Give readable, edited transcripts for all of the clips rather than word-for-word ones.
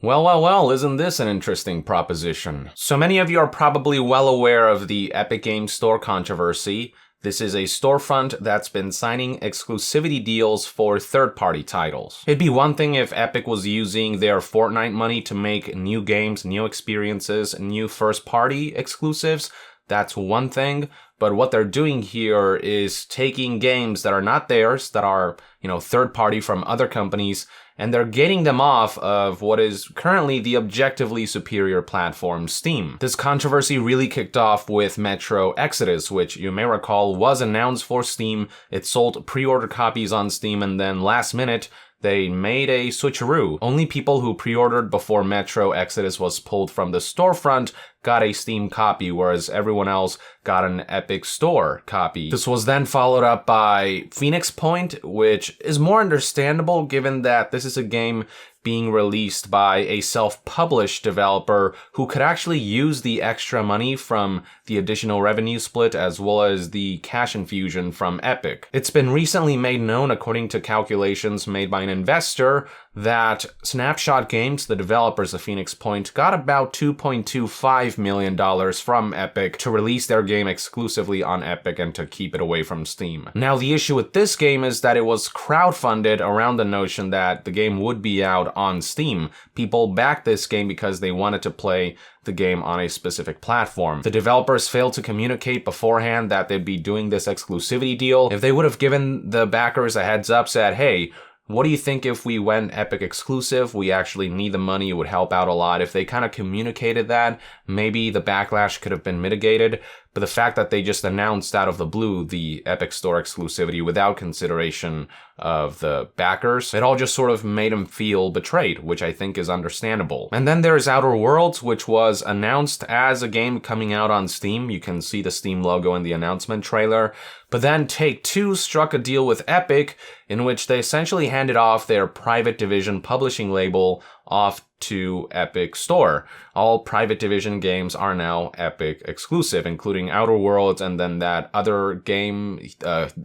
Well, isn't this an interesting proposition? So many of you are probably well aware of the Epic Games Store controversy. This is a storefront that's been signing exclusivity deals for third-party titles. It'd be one thing if Epic was using their Fortnite money to make new games, new experiences, new first-party exclusives. That's one thing, but what they're doing here is taking games that are not theirs, that are, third-party from other companies, and they're getting them off of what is currently the objectively superior platform, Steam. This controversy really kicked off with Metro Exodus, which you may recall was announced for Steam. It sold pre-order copies on Steam, and then last minute, they made a switcheroo. Only people who pre-ordered before Metro Exodus was pulled from the storefront got a Steam copy, whereas everyone else got an Epic Store copy. This was then followed up by Phoenix Point, which is more understandable given that this is a game being released by a self-published developer who could actually use the extra money from the additional revenue split as well as the cash infusion from Epic. It's been recently made known, according to calculations made by an investor, that Snapshot Games, the developers of Phoenix Point, got about $2.25 million from Epic to release their game exclusively on Epic and to keep it away from Steam. Now, the issue with this game is that it was crowdfunded around the notion that the game would be out on Steam. People backed this game because they wanted to play the game on a specific platform. The developers failed to communicate beforehand that they'd be doing this exclusivity deal. If they would have given the backers a heads up, said, hey, what do you think if we went Epic exclusive? We actually need the money. It would help out a lot. If they kind of communicated that, maybe the backlash could have been mitigated. But the fact that they just announced out of the blue the Epic Store exclusivity without consideration of the backers, it all just sort of made them feel betrayed, which I think is understandable. And then there's Outer Worlds, which was announced as a game coming out on Steam. You can see the Steam logo in the announcement trailer. But then Take-Two struck a deal with Epic in which they essentially handed off their private division publishing label off to Epic Store. All private division games are now Epic exclusive, including Outer Worlds and then that other game,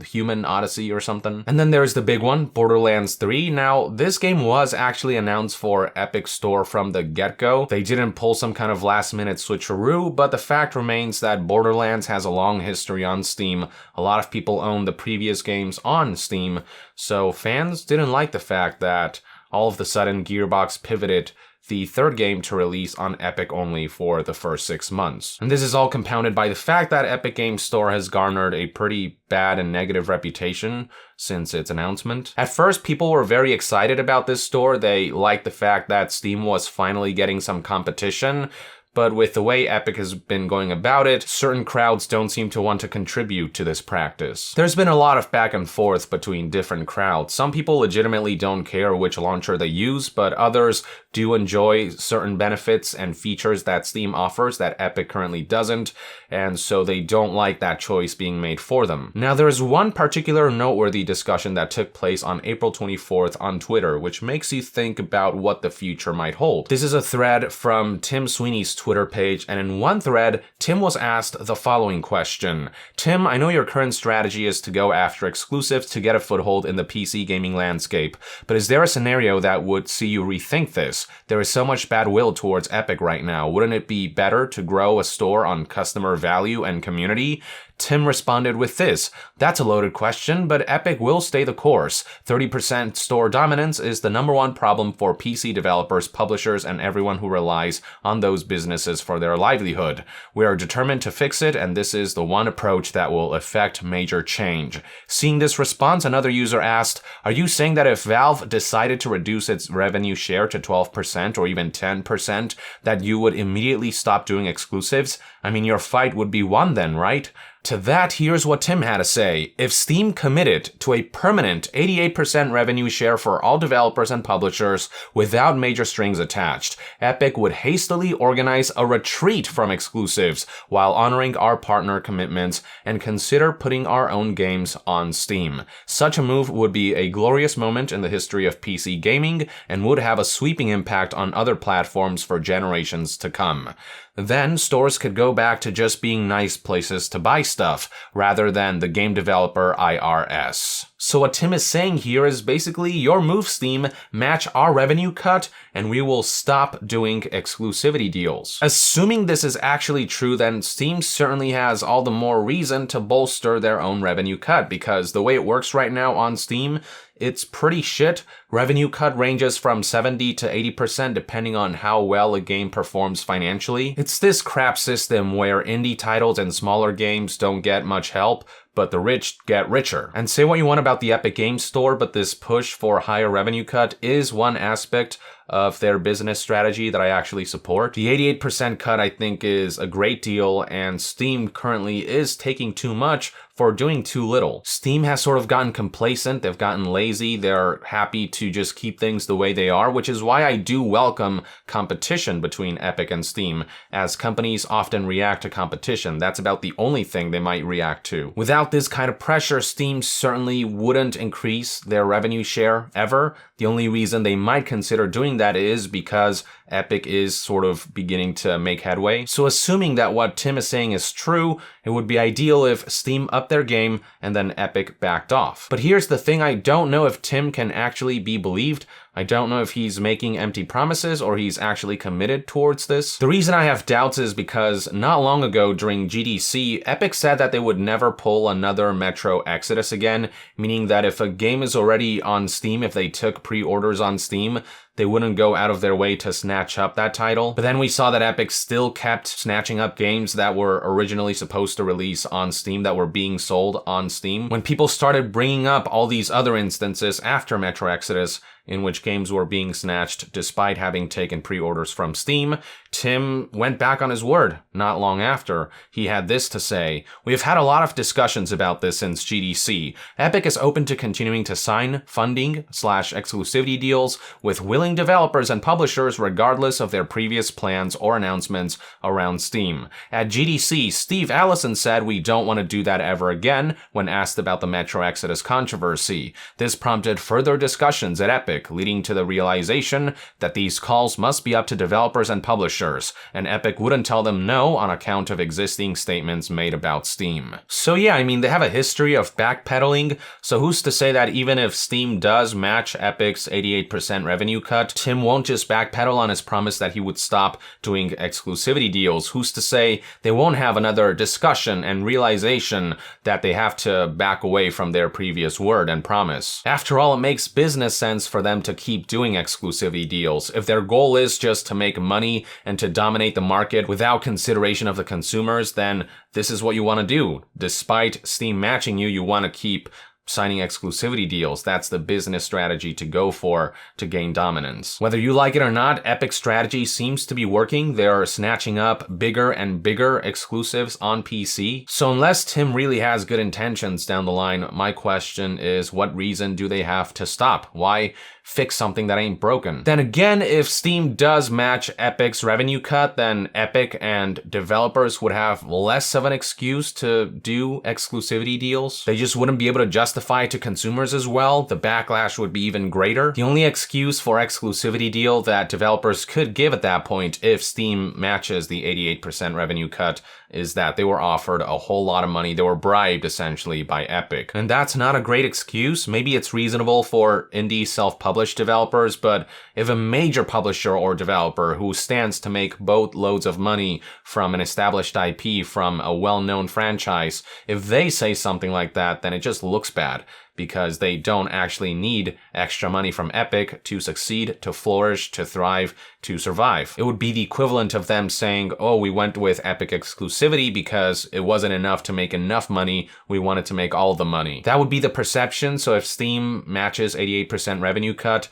Human Odyssey or something. And then there's the big one, Borderlands 3. Now, this game was actually announced for Epic Store from the get-go. They didn't pull some kind of last-minute switcheroo, but the fact remains that Borderlands has a long history on Steam. A lot of people own the previous games on Steam, so fans didn't like the fact that all of a sudden Gearbox pivoted the third game to release on Epic only for the first 6 months. And this is all compounded by the fact that Epic Games Store has garnered a pretty bad and negative reputation since its announcement. At first, people were very excited about this store. They liked the fact that Steam was finally getting some competition. But with the way Epic has been going about it, certain crowds don't seem to want to contribute to this practice. There's been a lot of back and forth between different crowds. Some people legitimately don't care which launcher they use, but others do enjoy certain benefits and features that Steam offers that Epic currently doesn't, and so they don't like that choice being made for them. Now, there's one particular noteworthy discussion that took place on April 24th on Twitter, which makes you think about what the future might hold. This is a thread from Tim Sweeney's Twitter page, and in one thread, Tim was asked the following question. Tim, I know your current strategy is to go after exclusives to get a foothold in the PC gaming landscape, but is there a scenario that would see you rethink this? There is so much bad will towards Epic right now. Wouldn't it be better to grow a store on customer value and community? Tim responded with this. That's a loaded question, but Epic will stay the course. 30% store dominance is the #1 problem for PC developers, publishers, and everyone who relies on those businesses for their livelihood. We are determined to fix it, and this is the one approach that will effect major change. Seeing this response, another user asked, are you saying that if Valve decided to reduce its revenue share to 12% or even 10%, that you would immediately stop doing exclusives? I mean, your fight would be won then, right? To that, here's what Tim had to say. If Steam committed to a permanent 88% revenue share for all developers and publishers without major strings attached, Epic would hastily organize a retreat from exclusives while honoring our partner commitments and consider putting our own games on Steam. Such a move would be a glorious moment in the history of PC gaming and would have a sweeping impact on other platforms for generations to come. Then, stores could go back to just being nice places to buy stuff rather than the game developer IRS. So what Tim is saying here is basically, your move, Steam, match our revenue cut and we will stop doing exclusivity deals. Assuming this is actually true, then Steam certainly has all the more reason to bolster their own revenue cut, because the way it works right now on Steam, it's pretty shit. Revenue cut ranges from 70 to 80% depending on how well a game performs financially. It's this crap system where indie titles and smaller games don't get much help, but the rich get richer. And say what you want about the Epic Games Store, but this push for higher revenue cut is one aspect of their business strategy that I actually support. The 88% cut I think is a great deal, and Steam currently is taking too much for doing too little. Steam has sort of gotten complacent, they've gotten lazy, they're happy to just keep things the way they are, which is why I do welcome competition between Epic and Steam, as companies often react to competition. That's about the only thing they might react to. Without this kind of pressure, Steam certainly wouldn't increase their revenue share ever. The only reason they might consider doing that is because Epic is sort of beginning to make headway. So assuming that what Tim is saying is true, it would be ideal if Steam upped their game and then Epic backed off. But here's the thing, I don't know if Tim can actually be believed. I don't know if he's making empty promises or he's actually committed towards this. The reason I have doubts is because not long ago during GDC, Epic said that they would never pull another Metro Exodus again, meaning that if a game is already on Steam, if they took pre-orders on Steam, they wouldn't go out of their way to snatch up that title. But then we saw that Epic still kept snatching up games that were originally supposed to release on Steam, that were being sold on Steam. When people started bringing up all these other instances after Metro Exodus, in which games were being snatched despite having taken pre-orders from Steam, Tim went back on his word not long after. He had this to say: "We have had a lot of discussions about this since GDC. Epic is open to continuing to sign funding/exclusivity deals with willing developers and publishers regardless of their previous plans or announcements around Steam. At GDC, Steve Allison said we don't want to do that ever again when asked about the Metro Exodus controversy. This prompted further discussions at Epic, leading to the realization that these calls must be up to developers and publishers, and Epic wouldn't tell them no on account of existing statements made about Steam." So yeah, I mean, they have a history of backpedaling, so who's to say that even if Steam does match Epic's 88% revenue cut, Tim won't just backpedal on his promise that he would stop doing exclusivity deals? Who's to say they won't have another discussion and realization that they have to back away from their previous word and promise? After all, it makes business sense for them to keep doing exclusivity deals. If their goal is just to make money and to dominate the market without consideration of the consumers, then this is what you want to do. Despite Steam matching you, you want to keep signing exclusivity deals. That's the business strategy to go for to gain dominance. Whether you like it or not, Epic's strategy seems to be working. They're snatching up bigger and bigger exclusives on PC. So unless Tim really has good intentions down the line, my question is, what reason do they have to stop? Why fix something that ain't broken? Then again, if Steam does match Epic's revenue cut, then Epic and developers would have less of an excuse to do exclusivity deals. They just wouldn't be able to justify it to consumers as well. The backlash would be even greater. The only excuse for exclusivity deal that developers could give at that point, if Steam matches the 88% revenue cut, is that they were offered a whole lot of money. They were bribed essentially by Epic. And that's not a great excuse. Maybe it's reasonable for indie self-published developers, but if a major publisher or developer who stands to make boatloads of money from an established IP, from a well-known franchise, if they say something like that, then it just looks bad, because they don't actually need extra money from Epic to succeed, to flourish, to thrive, to survive. It would be the equivalent of them saying, oh, we went with Epic exclusivity because it wasn't enough to make enough money, we wanted to make all the money. That would be the perception. So if Steam matches 88% revenue cut,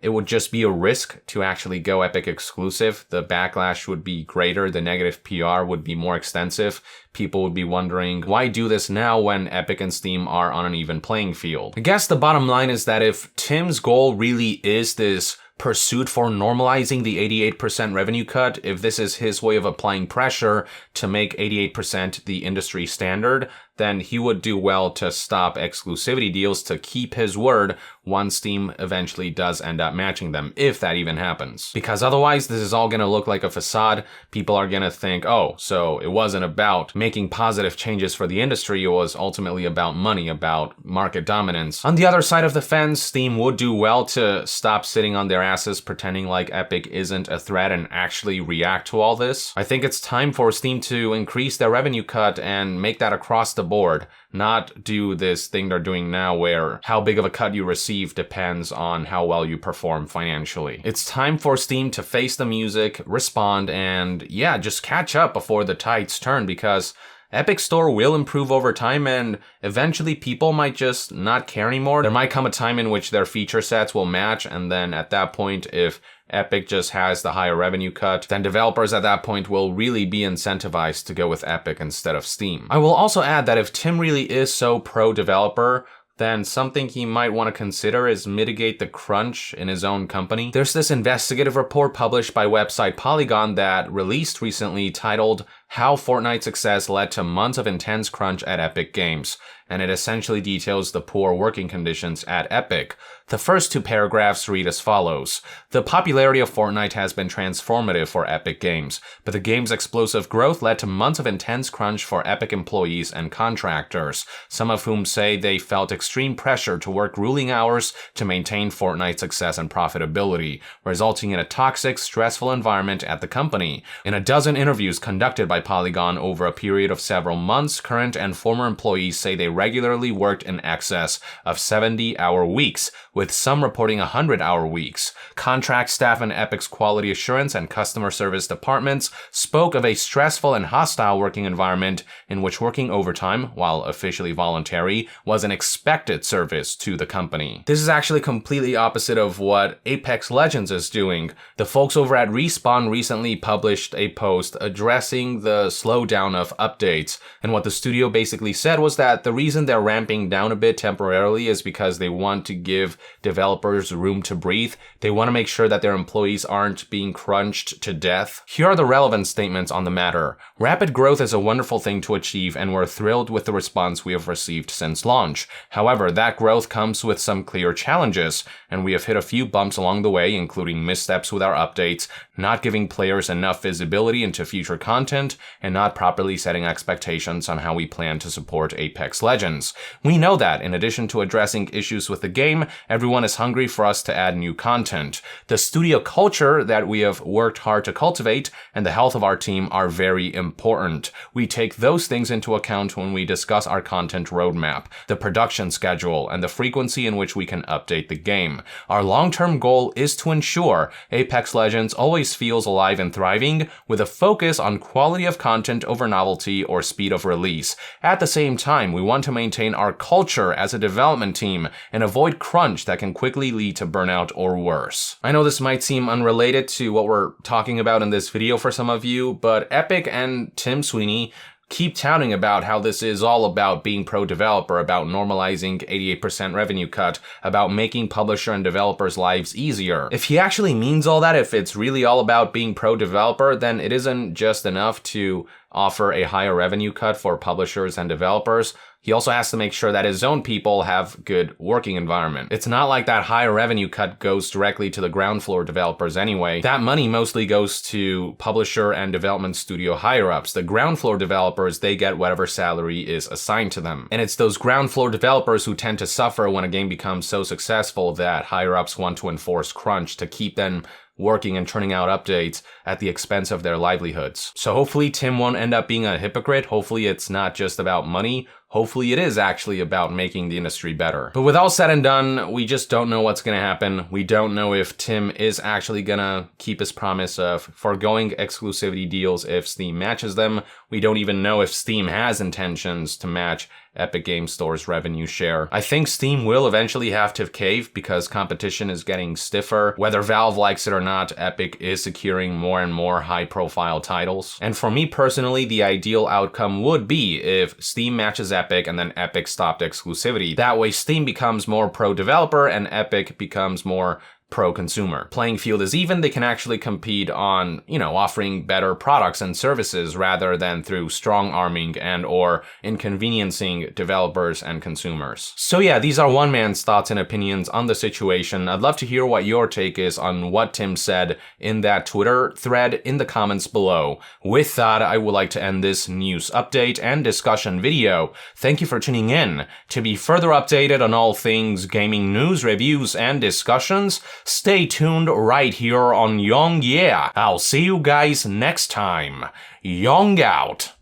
it would just be a risk to actually go Epic exclusive. The backlash would be greater. The negative PR would be more extensive. People would be wondering, why do this now when Epic and Steam are on an even playing field? I guess the bottom line is that if Tim's goal really is this pursuit for normalizing the 88% revenue cut, if this is his way of applying pressure to make 88% the industry standard, then he would do well to stop exclusivity deals to keep his word once Steam eventually does end up matching them, if that even happens. Because otherwise, this is all gonna look like a facade. People are gonna think, oh, so it wasn't about making positive changes for the industry, it was ultimately about money, about market dominance. On the other side of the fence, Steam would do well to stop sitting on their asses pretending like Epic isn't a threat and actually react to all this. I think it's time for Steam to increase their revenue cut and make that across the board, not do this thing they're doing now where how big of a cut you receive depends on how well you perform financially. It's time for Steam to face the music, respond, and yeah, just catch up before the tides turn, because Epic Store will improve over time and eventually people might just not care anymore. There might come a time in which their feature sets will match, and then at that point, if Epic just has the higher revenue cut, then developers at that point will really be incentivized to go with Epic instead of Steam. I will also add that if Tim really is so pro-developer, then something he might want to consider is mitigate the crunch in his own company. There's this investigative report published by website Polygon that released recently titled How Fortnite's Success Led to Months of Intense Crunch at Epic Games, and it essentially details the poor working conditions at Epic. The first two paragraphs read as follows. The popularity of Fortnite has been transformative for Epic Games, but the game's explosive growth led to months of intense crunch for Epic employees and contractors, some of whom say they felt extreme pressure to work grueling hours to maintain Fortnite's success and profitability, resulting in a toxic, stressful environment at the company. In a dozen interviews conducted by Polygon over a period of several months, current and former employees say they regularly worked in excess of 70-hour weeks, with some reporting 100-hour weeks. Contract staff in Epic's quality assurance and customer service departments spoke of a stressful and hostile working environment in which working overtime, while officially voluntary, was an expected service to the company. This is actually completely opposite of what Apex Legends is doing. The folks over at Respawn recently published a post addressing the slowdown of updates, and what the studio basically said was that the reason they're ramping down a bit temporarily is because they want to give developers room to breathe. They want to make sure that their employees aren't being crunched to death. Here are the relevant statements on the matter. Rapid growth is a wonderful thing to achieve, and we're thrilled with the response we have received since launch. However, that growth comes with some clear challenges, and we have hit a few bumps along the way, including missteps with our updates, not giving players enough visibility into future content, and not properly setting expectations on how we plan to support Apex Legends. We know that, in addition to addressing issues with the game, everyone is hungry for us to add new content. The studio culture that we have worked hard to cultivate and the health of our team are very important. We take those things into account when we discuss our content roadmap, the production schedule, and the frequency in which we can update the game. Our long-term goal is to ensure Apex Legends always feels alive and thriving, with a focus on quality of content over novelty or speed of release. At the same time, we want to maintain our culture as a development team and avoid crunch that can quickly lead to burnout or worse. I know this might seem unrelated to what we're talking about in this video for some of you, but Epic and Tim Sweeney keep touting about how this is all about being pro-developer, about normalizing 88% revenue cut, about making publisher and developers' lives easier. If he actually means all that, if it's really all about being pro-developer, then it isn't just enough to offer a higher revenue cut for publishers and developers. He also has to make sure that his own people have good working environment. It's not like that higher revenue cut goes directly to the ground floor developers anyway. That money mostly goes to publisher and development studio higher-ups. The ground floor developers, they get whatever salary is assigned to them. And it's those ground floor developers who tend to suffer when a game becomes so successful that higher-ups want to enforce crunch to keep them working and churning out updates at the expense of their livelihoods. So hopefully Tim won't end up being a hypocrite. Hopefully it's not just about money. Hopefully it is actually about making the industry better. But with all said and done, we just don't know what's gonna happen. We don't know if Tim is actually gonna keep his promise of foregoing exclusivity deals if Steam matches them. We don't even know if Steam has intentions to match Epic Games Store's revenue share. I think Steam will eventually have to cave because competition is getting stiffer. Whether Valve likes it or not, Epic is securing more and more high-profile titles. And for me personally, the ideal outcome would be if Steam matches Epic and then Epic stopped exclusivity. That way Steam becomes more pro-developer and Epic becomes more pro-consumer. Playing field is even, they can actually compete on, offering better products and services rather than through strong-arming and or inconveniencing developers and consumers. So yeah, these are one man's thoughts and opinions on the situation. I'd love to hear what your take is on what Tim said in that Twitter thread in the comments below. With that, I would like to end this news update and discussion video. Thank you for tuning in. To be further updated on all things gaming news, reviews, and discussions, stay tuned right here on Young Yeah. I'll see you guys next time. Young out.